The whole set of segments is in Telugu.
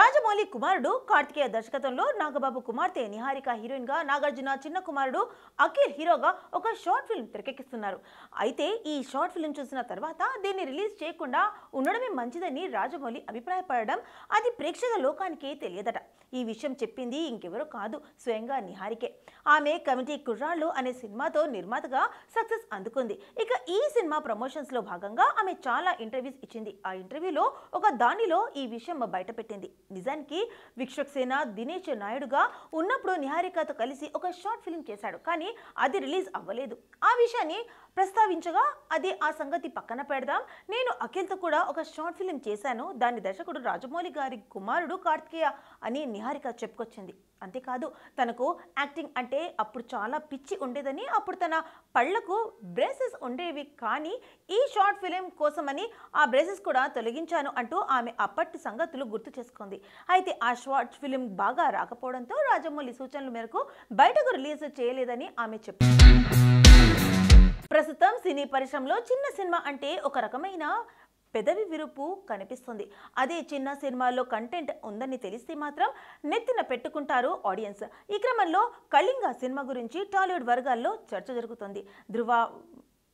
రాజమౌళి కుమారుడు కార్తికేయ దర్శకత్వంలో నాగబాబు కుమార్తె నిహారిక హీరోయిన్ గా, నాగార్జున చిన్న కుమారుడు అఖిల్ హీరోగా ఒక షార్ట్ ఫిల్మ్ తెరకెక్కిస్తున్నారు. అయితే ఈ షార్ట్ ఫిల్మ్ చూసిన తర్వాత దీన్ని రిలీజ్ చేయకుండా ఉండడమే మంచిదని రాజమౌళి అభిప్రాయపడడం అది ప్రేక్షక లోకానికి తెలియదట. ఈ విషయం చెప్పింది ఇంకెవరో కాదు, స్వయంగా నిహారికే. ఆమె కమిటీ కుర్రాళ్ళు అనే సినిమాతో నిర్మాతగా సక్సెస్ అందుకుంది. ఇక ఈ సినిమా ప్రమోషన్స్ లో భాగంగా ఆమె చాలా ఇంటర్వ్యూస్ ఇచ్చింది. ఆ ఇంటర్వ్యూలో ఒక దానిలో ఈ విషయం బయటపెట్టింది. నిజానికి విశ్వక్సేన దినేష్ నాయుడుగా ఉన్నప్పుడు నిహారికతో కలిసి ఒక షార్ట్ ఫిల్మ్ చేశాడు, కానీ అది రిలీజ్ అవ్వలేదు. ఆ విషయాన్ని ప్రస్తావించగా అది ఆ సంగతి పక్కన పెడదాం, నేను అఖిల్తో కూడా ఒక షార్ట్ ఫిల్మ్ చేశాను, దాని దర్శకుడు రాజమౌళి గారి కుమారుడు కార్తికేయ అని నిహారిక చెప్పుకొచ్చింది. అంతేకాదు, తనకు యాక్టింగ్ అంటే అప్పుడు చాలా పిచ్చి ఉండేదని, అప్పుడు తన పళ్లకు బ్రేసెస్ ఉండేవి, కానీ ఈ షార్ట్ ఫిలిం కోసమని ఆ బ్రేసెస్ కూడా తొలగించాను అంటూ ఆమె అప్పటి సంగతులు గుర్తు చేసుకుంది. అయితే ఆ షార్ట్ ఫిలిం బాగా రాకపోవడంతో రాజమౌళి సూచనల మేరకు బయటకు రిలీజ్ చేయలేదని ఆమె చెప్పింది. ప్రస్తుతం సినీ పరిశ్రమలో చిన్న సినిమా అంటే ఒక రకమైన పెదవి విరుపు కనిపిస్తుంది. అదే చిన్న సినిమాల్లో కంటెంట్ ఉందని తెలిస్తే మాత్రం నెత్తిన పెట్టుకుంటారు ఆడియన్స్. ఈ క్రమంలో కళింగ సినిమా గురించి టాలీవుడ్ వర్గాల్లో చర్చ జరుగుతుంది. ధృవ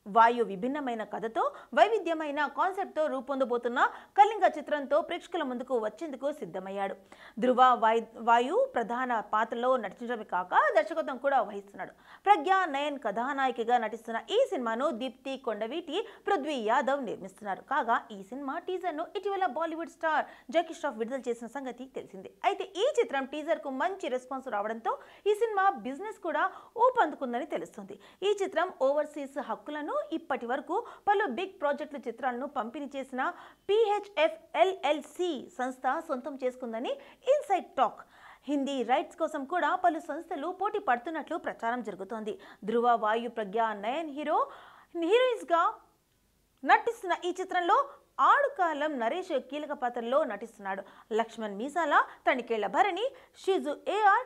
వాయు విభిన్నమైన కథతో వైవిధ్యమైన కాన్సెప్ట్తో రూపొందబోతున్న కళింగ చిత్రంతో ప్రేక్షకుల ముందుకు వచ్చేందుకు సిద్ధమయ్యాడు. ధృవ వాయు ప్రధాన పాత్రలో నటించడమే కాక దర్శకత్వం కూడా వహిస్తున్నాడు. ప్రజ్ఞా నయన్ కథానాయికగా నటిస్తున్న ఈ సినిమాను దీప్తి కొండవీటి, పృథ్వీ యాదవ్ నిర్మిస్తున్నారు. కాగా ఈ సినిమా టీజర్ను ఇటీవల బాలీవుడ్ స్టార్ జాకీ ష్రాఫ్ విడుదల చేసిన సంగతి తెలిసిందే. అయితే ఈ చిత్రం టీజర్కు మంచి రెస్పాన్స్ రావడంతో ఈ సినిమా బిజినెస్ కూడా ఊపందుకుందని తెలుస్తుంది. ఈ చిత్రం ఓవర్సీస్ హక్కులను ఇప్పటి వరకు పలు బిగ్ ప్రాజెక్టుల చిత్రాలను పంపిణీ చేసిన PHF LLC సంస్థ సొంతం చేసుకుందని ఇన్సైడ్ టాక్. హిందీ రైట్స్ కోసం కూడా పలు సంస్థలు పోటీ పడుతున్నట్లు ప్రచారం జరుగుతోంది. ధృవ వాయు ప్రజ్ఞా నయన్ హీరోయిన్స్ గా నటిస్తున్న ఈ చిత్రంలో ఆడుకాలం నరేష్ కీలక పాత్రలో నటిస్తున్నాడు. లక్ష్మణ్ మీసాల, తనికేళ్ల భరణి, షిజు AR,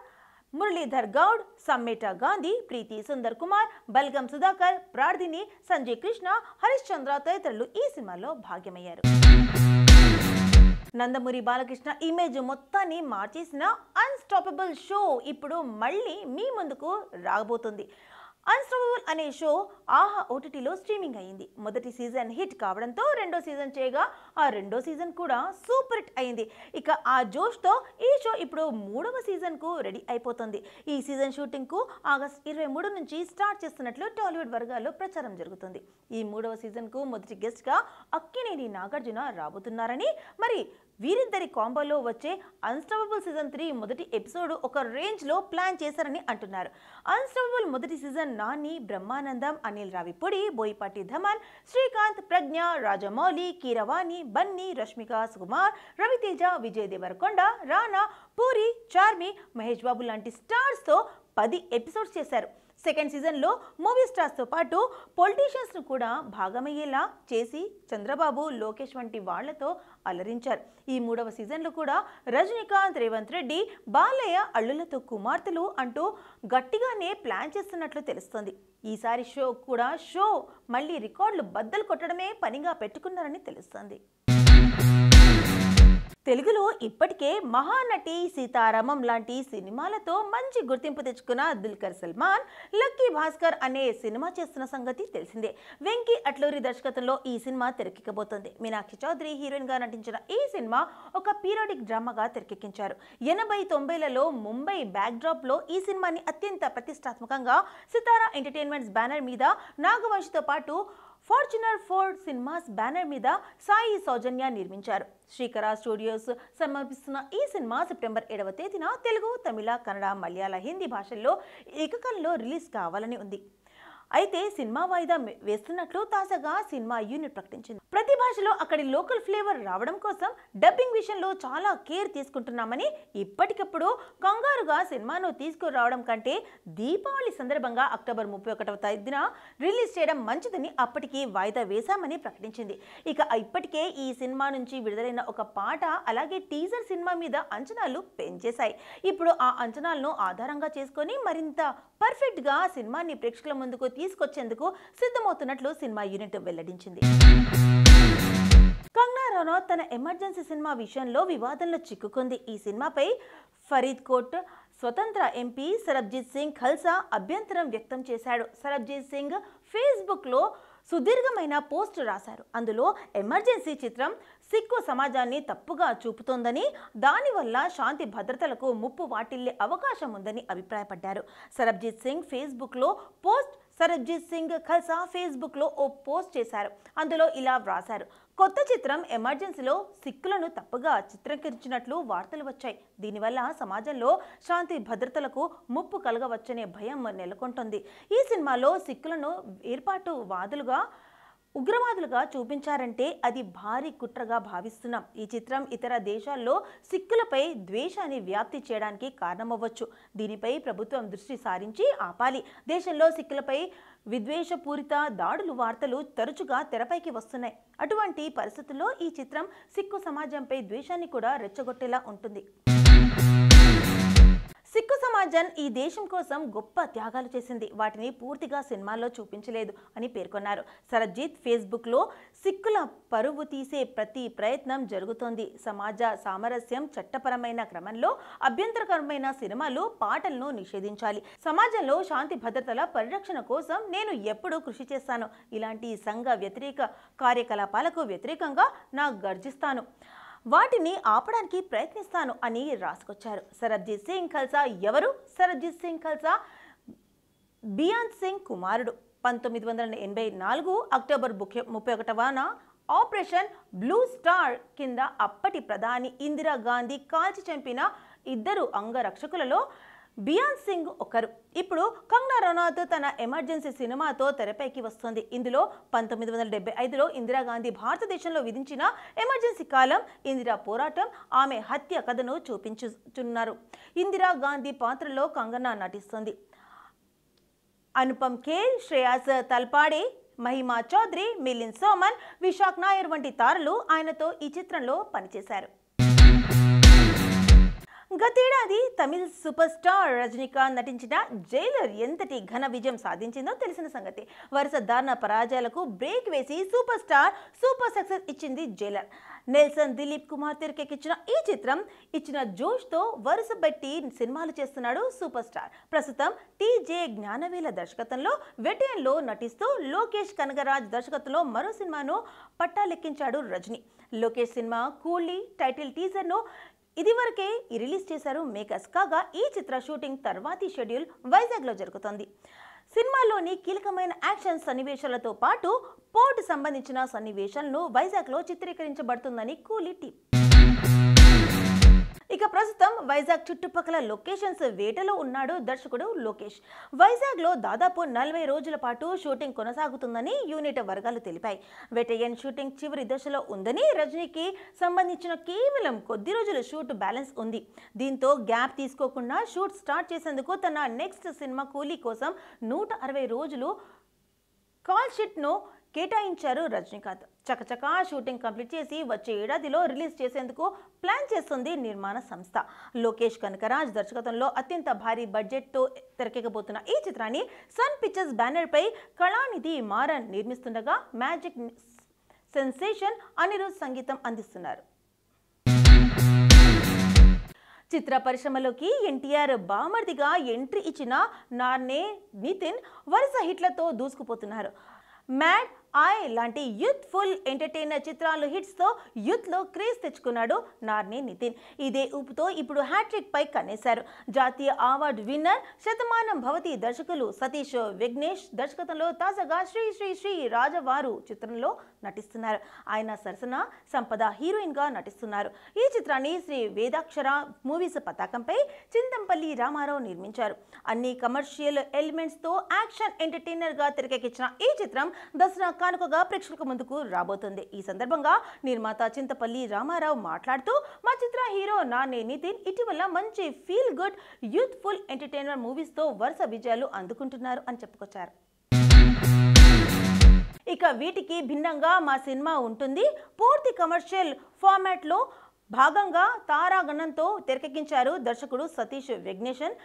మురళీధర్ గౌడ్, సమ్మేట గాంధీ, ప్రీతి సుందర్ కుమార్, బల్గం సుధాకర్, ప్రార్థిని, సంజయ్ కృష్ణ, హరీష్ చంద్ర తదితరులు ఈ సినిమాలో భాగ్యమయ్యారు. నందమూరి బాలకృష్ణ ఇమేజ్ మొత్తాన్ని మార్చేసిన అన్స్టాపబుల్ షో ఇప్పుడు మళ్ళీ మీ ముందుకు రాబోతుంది. అన్స్టాపబుల్ అనే షో ఆహా OTTలో స్ట్రీమింగ్ అయింది. మొదటి సీజన్ హిట్ కావడంతో రెండో సీజన్ చేయగా ఆ రెండో సీజన్ కూడా సూపర్ హిట్ అయింది. ఇక ఆ జోష్తో ఈ షో ఇప్పుడు మూడవ సీజన్కు రెడీ అయిపోతుంది. ఈ సీజన్ షూటింగ్కు ఆగస్టు 23 నుంచి స్టార్ట్ చేస్తున్నట్లు టాలీవుడ్ వర్గాల్లో ప్రచారం జరుగుతుంది. ఈ మూడవ సీజన్కు మొదటి గెస్ట్గా అక్కినేని నాగార్జున రాబోతున్నారని, మరి వీరిద్దరి కాంబోలో వచ్చే అన్స్టాపబుల్ సీజన్ 3 మొదటి ఎపిసోడ్ ఒక రేంజ్లో ప్లాన్ చేశారని అంటున్నారు. అన్స్టాపబుల్ మొదటి సీజన్ నాని, బ్రహ్మానందం, అనిల్ రావిపూడి, బోయపాటి ధమన్, శ్రీకాంత్, ప్రజ్ఞ, రాజమౌళి, కీరవాణి, బన్నీ, రష్మిక సుకుమార్, రవితేజ, విజయ్ దేవరకొండ, రానా, పూరి, చార్మి, మహేష్ బాబు లాంటి స్టార్స్తో 10 ఎపిసోడ్స్ చేశారు. సెకండ్ సీజన్లో మూవీ స్టార్స్తో పాటు పొలిటీషియన్స్ను కూడా భాగమయ్యేలా చేసి చంద్రబాబు, లోకేష్ వంటి వాళ్లతో అలరించారు. ఈ మూడవ సీజన్లో కూడా రజనీకాంత్, రేవంత్ రెడ్డి, బాలయ్య అల్లులతో కుమార్తెలు అంటూ గట్టిగానే ప్లాన్ చేస్తున్నట్లు తెలుస్తోంది. ఈసారి షో మళ్ళీ రికార్డులు బద్దలు కొట్టడమే పనిగా పెట్టుకున్నారని తెలుస్తోంది. తెలుగులో ఇప్పటికే మహానటి, సీతారామం లాంటి సినిమాలతో మంచి గుర్తింపు తెచ్చుకున్న దుల్కర్ సల్మాన్ లక్కీ భాస్కర్ అనే సినిమా చేస్తున్న సంగతి తెలిసిందే. వెంకీ అట్లూరి దర్శకత్వంలో ఈ సినిమా తెరకెక్కబోతోంది. మీనాక్షి చౌదరి హీరోయిన్ గా నటించిన ఈ సినిమా ఒక పీరియాడిక్ డ్రామాగా తెరకెక్కించారు. 80-90లలో ముంబై బ్యాక్ డ్రాప్ లో ఈ సినిమాని అత్యంత ప్రతిష్టాత్మకంగా సితారా ఎంటర్టైన్మెంట్స్ బ్యానర్ మీద నాగవంశితో పాటు ఫార్చునర్ 4 సినిమాస్ బ్యానర్ మీద సాయి సౌజన్య నిర్మించారు. శ్రీకర స్టూడియోస్ సమర్పిస్తున్న ఈ సినిమా సెప్టెంబర్ 7వ తేదీన తెలుగు, తమిళ, కన్నడ, మలయాళ, హిందీ భాషల్లో ఏకకాలంలో రిలీజ్ కావాలని ఉంది. అయితే సినిమా వాయిదా వేస్తున్నట్లు తాజాగా సినిమా యూనిట్ ప్రకటించింది. ప్రతి భాషలో అక్కడి లోకల్ ఫ్లేవర్ రావడం కోసం డబ్బింగ్ విషయంలో చాలా కేర్ తీసుకుంటున్నామని, ఇప్పటికప్పుడు కంగారుగా సినిమాను తీసుకురావడం కంటే దీపావళి సందర్భంగా అక్టోబర్ 31వ తేదీన రిలీజ్ చేయడం మంచిదని అప్పటికి వాయిదా వేశామని ప్రకటించింది. ఇక ఇప్పటికే ఈ సినిమా నుంచి విడుదలైన ఒక పాట అలాగే టీజర్ సినిమా మీద అంచనాలు పెంచేశాయి. ఇప్పుడు ఆ అంచనాలను ఆధారంగా చేసుకొని మరింత పర్ఫెక్ట్గా సినిమాని ప్రేక్షకుల ముందుకు తీసుకొచ్చేందుకు సిద్ధమవుతున్నట్లు సినిమా యూనిట్ వెల్లడించింది. కంగనా రనౌత్ తన ఎమర్జెన్సీ సినిమా విషయంలో వివాదంలో చిక్కుకుంది. ఈ సినిమాపై ఫరీద్కోట్ స్వతంత్ర ఎంపీ సరబ్జీత్ సింగ్ ఖల్సా అభ్యంతరం వ్యక్తం చేశాడు. సరబ్జీత్ సింగ్ ఫేస్బుక్లో సుదీర్ఘమైన పోస్ట్ రాశారు. అందులో ఎమర్జెన్సీ చిత్రం సిక్కు సమాజాన్ని తప్పుగా చూపుతోందని, దానివల్ల శాంతి భద్రతలకు ముప్పు వాటిల్లే అవకాశం ఉందని అభిప్రాయపడ్డారు. సరబ్జీత్ సింగ్ ఫేస్బుక్లో పోస్ట్ సరబ్జీత్ సింగ్ ఖల్సా ఫేస్బుక్లో ఓ పోస్ట్ చేశారు. అందులో ఇలా వ్రాశారు: కొత్త చిత్రం ఎమర్జెన్సీలో సిక్కులను తప్పుగా చిత్రీకరించినట్లు వార్తలు వచ్చాయి. దీనివల్ల సమాజంలో శాంతి భద్రతలకు ముప్పు కలగవచ్చనే భయం నెలకొంటుంది. ఈ సినిమాలో సిక్కులను ఏర్పాటువాదులుగా ఉగ్రవాదులుగా చూపించారంటే అది భారీ కుట్రగా భావిస్తున్నాం. ఈ చిత్రం ఇతర దేశాల్లో సిక్కులపై ద్వేషాన్ని వ్యాప్తి చేయడానికి కారణమవ్వచ్చు. దీనిపై ప్రభుత్వం దృష్టి సారించి ఆపాలి. దేశంలో సిక్కులపై విద్వేషపూరిత దాడులు వార్తలు తరచుగా తెరపైకి వస్తున్నాయి. అటువంటి పరిస్థితుల్లో ఈ చిత్రం సిక్కు సమాజంపై ద్వేషాన్ని కూడా రెచ్చగొట్టేలా ఉంటుంది. సిక్కు సమాజం ఈ దేశం కోసం గొప్ప త్యాగాలు చేసింది. వాటిని పూర్తిగా సినిమాల్లో చూపించలేదు అని పేర్కొన్నారు. సరబ్జీత్ ఫేస్బుక్లో సిక్కుల పరువు తీసే ప్రతి ప్రయత్నం జరుగుతోంది. సమాజ సామరస్యం చట్టపరమైన క్రమంలో అభ్యంతరకరమైన సినిమాలు, పాటలను నిషేధించాలి. సమాజంలో శాంతి భద్రతల పరిరక్షణ కోసం నేను ఎప్పుడూ కృషి చేస్తాను. ఇలాంటి సంఘ వ్యతిరేక కార్యకలాపాలకు వ్యతిరేకంగా నా గర్జిస్తాను. వాటిని ఆపడానికి ప్రయత్నిస్తాను అని రాసుకొచ్చారు. సరబ్జీత్ సింగ్ ఖల్సా ఎవరు? సరబ్జీత్ సింగ్ ఖల్సా బియాన్ సింగ్ కుమారుడు. 1984 అక్టోబర్ 31న ఆపరేషన్ బ్లూ స్టార్ కింద అప్పటి ప్రధాని ఇందిరాగాంధీ కాల్చి చంపిన 2 అంగరక్షకులలో బియాన్ సింగ్ ఒకరు. ఇప్పుడు కంగనా రనౌత్ తన ఎమర్జెన్సీ సినిమాతో తెరపైకి వస్తుంది. ఇందులో 1975లో ఇందిరాగాంధీ భారతదేశంలో విధించిన ఎమర్జెన్సీ కాలం, ఇందిరా పోరాటం, ఆమె హత్య కథను చూపించుతున్నారు. ఇందిరాగాంధీ పాత్రలో కంగనా నటిస్తుంది. అనుపమ్ ఖేర్, శ్రేయాస్ తల్పాడే, మహిమా చౌదరి, మిలింద్ సోమన్, విశాఖ్ నాయర్ వంటి తారలు ఆయనతో ఈ చిత్రంలో పనిచేశారు. గతేడాది తమిళ సూపర్ స్టార్ రజనీకాంత్ నటించిన జైలర్ ఎంతటి ఘన విజయం సాధించిందో తెలిసిన సంగతి. వరుస దారుణ పరాజయాలకు బ్రేక్ వేసి సూపర్ సక్సెస్ ఇచ్చింది జైలర్. నెల్సన్ దిలీప్ కుమార్ తెరకెక్కించిన ఈ చిత్రం ఇచ్చిన జోష్తో వరుస పెట్టి సినిమాలు చేస్తున్నాడు సూపర్ స్టార్. ప్రస్తుతం టీజే జ్ఞానవేల దర్శకత్వంలో వెటెన్లో నటిస్తూ లోకేష్ కనగరాజ్ దర్శకత్వంలో మరో సినిమాను పట్టాలెక్కించాడు రజనీ. లోకేష్ సినిమా కూలీ టైటిల్ టీజర్ను ఇదివరకే రిలీజ్ చేశారు మేకర్స్. కాగా ఈ చిత్ర షూటింగ్ తర్వాతి షెడ్యూల్ వైజాగ్లో జరుగుతోంది. సినిమాలోని కీలకమైన యాక్షన్ సన్నివేశాలతో పాటు పోర్ట్ సంబంధించిన సన్నివేశాలను వైజాగ్లో చిత్రీకరించబడుతుందని కూలీ టీం. ఇక ప్రస్తుతం వైజాగ్ చుట్టుపక్కల లొకేషన్స్ వేటలో ఉన్నాడు దర్శకుడు లోకేష్. వైజాగ్లో దాదాపు 40 రోజుల పాటు షూటింగ్ కొనసాగుతుందని యూనిట్ వర్గాలు తెలిపాయి. వెటయన్ షూటింగ్ చివరి దశలో ఉందని, రజనీకి సంబంధించిన కేవలం కొద్ది రోజుల షూట్ బ్యాలెన్స్ ఉంది. దీంతో గ్యాప్ తీసుకోకుండా షూట్ స్టార్ట్ చేసేందుకు తన నెక్స్ట్ సినిమా కూలీ కోసం 160 రోజులు కాల్ షీట్ను కేటాయించారు రజనీకాంత్. చకచకా షూటింగ్ కంప్లీట్ చేసి వచ్చే ఏడాదిలో రిలీజ్ చేసేందుకు ప్లాన్ చేస్తుంది నిర్మాణ సంస్థ. లోకేష్ కనకరాజ్ దర్శకత్వంలో అత్యంత భారీ బడ్జెట్తో తెరకెక్కబోతున్న ఈ చిత్రాన్ని సన్ పిక్చర్స్ బ్యానర్పై కళానిధి మారన్ నిర్మిస్తుండగా మ్యాజిక్ సెన్సేషన్ అనిరుద్ సంగీతం అందిస్తున్నారు. చిత్ర పరిశ్రమలోకి ఎన్టీఆర్ బామర్దిగా ఎంట్రీ ఇచ్చిన నార్నే నితిన్ వరుస హిట్లతో దూసుకుపోతున్నారు. మ్యాడ్ ఐ లాంటి యూత్ఫుల్ ఎంటర్టైనర్ చిత్రాలు హిట్స్తో యూత్లో క్రేజ్ తెచ్చుకున్నాడు నార్నే నితిన్. ఇదే ఊపుతో ఇప్పుడు హ్యాట్రిక్ పై కన్నేశారు. జాతీయ అవార్డు విన్నర్ శతమానం భవతి దర్శకులు సతీష్ విఘ్నేష్ దర్శకత్వంలో తాజాగా శ్రీ శ్రీ శ్రీ రాజవారు చిత్రంలో నటిస్తున్నారు. ఆయన సరసన సంపద హీరోయిన్ గా నటిస్తున్నారు. ఈ చిత్రాన్ని శ్రీ వేదాక్షర మూవీస్ పతాకంపై చింతంపల్లి రామారావు నిర్మించారు. అన్ని కమర్షియల్ ఎలిమెంట్స్ తో యాక్షన్ ఎంటర్టైనర్ గా తెరకెక్కించిన ఈ చిత్రం దసరా కానుకగా ప్రేక్షకుల ముందుకు రాబోతుంది. ఈ సందర్భంగా నిర్మాత చింతపల్లి రామారావు మాట్లాడుతూ, మా చిత్ర హీరో నార్నే నితిన్ ఇటీవల మంచి feel good youthful entertainer movies తో వరుస విజయాలు అందుకుంటున్నారు అని చెప్పుకొచ్చారు. ఇక వీటికి భిన్నంగా మా సినిమా ఉంటుంది. పూర్తి కమర్షియల్ ఫార్మాట్ లో భాగంగా తారాగణంతో తెరకెక్కించారు దర్శకుడు సతీష్ విఘ్నేషన్.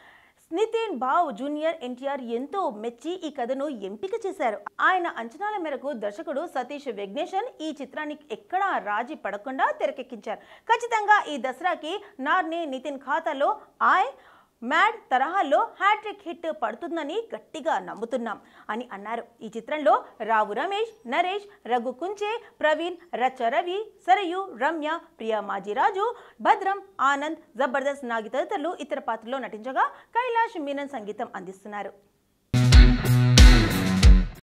నితిన్ బావ్ జూనియర్ ఎన్టీఆర్ ఎంతో మెచ్చి ఈ కథను ఎంపిక చేశారు. ఆయన అంచనాల మేరకు దర్శకుడు సతీష్ వెంకటేశన్ ఈ చిత్రాన్ని ఎక్కడా రాజీ పడకుండా తెరకెక్కించారు. ఖచ్చితంగా ఈ దసరాకి నార్ని నితిన్ ఖాతాలో మ్యాడ్ తరహాలో హ్యాట్రిక్ హిట్ పడుతుందని గట్టిగా నమ్ముతున్నాం అని అన్నారు. ఈ చిత్రంలో రావు రమేష్, నరేష్, రఘు కుంచే, ప్రవీణ్, రచ్చ రవి, సరయు, రమ్య, ప్రియా మాజీరాజు, భద్రం, ఆనంద్, జబర్దస్త్ నాగి తదితరులు ఇతర పాత్రల్లో నటించగా కైలాష్ మీనన్ సంగీతం అందిస్తున్నారు.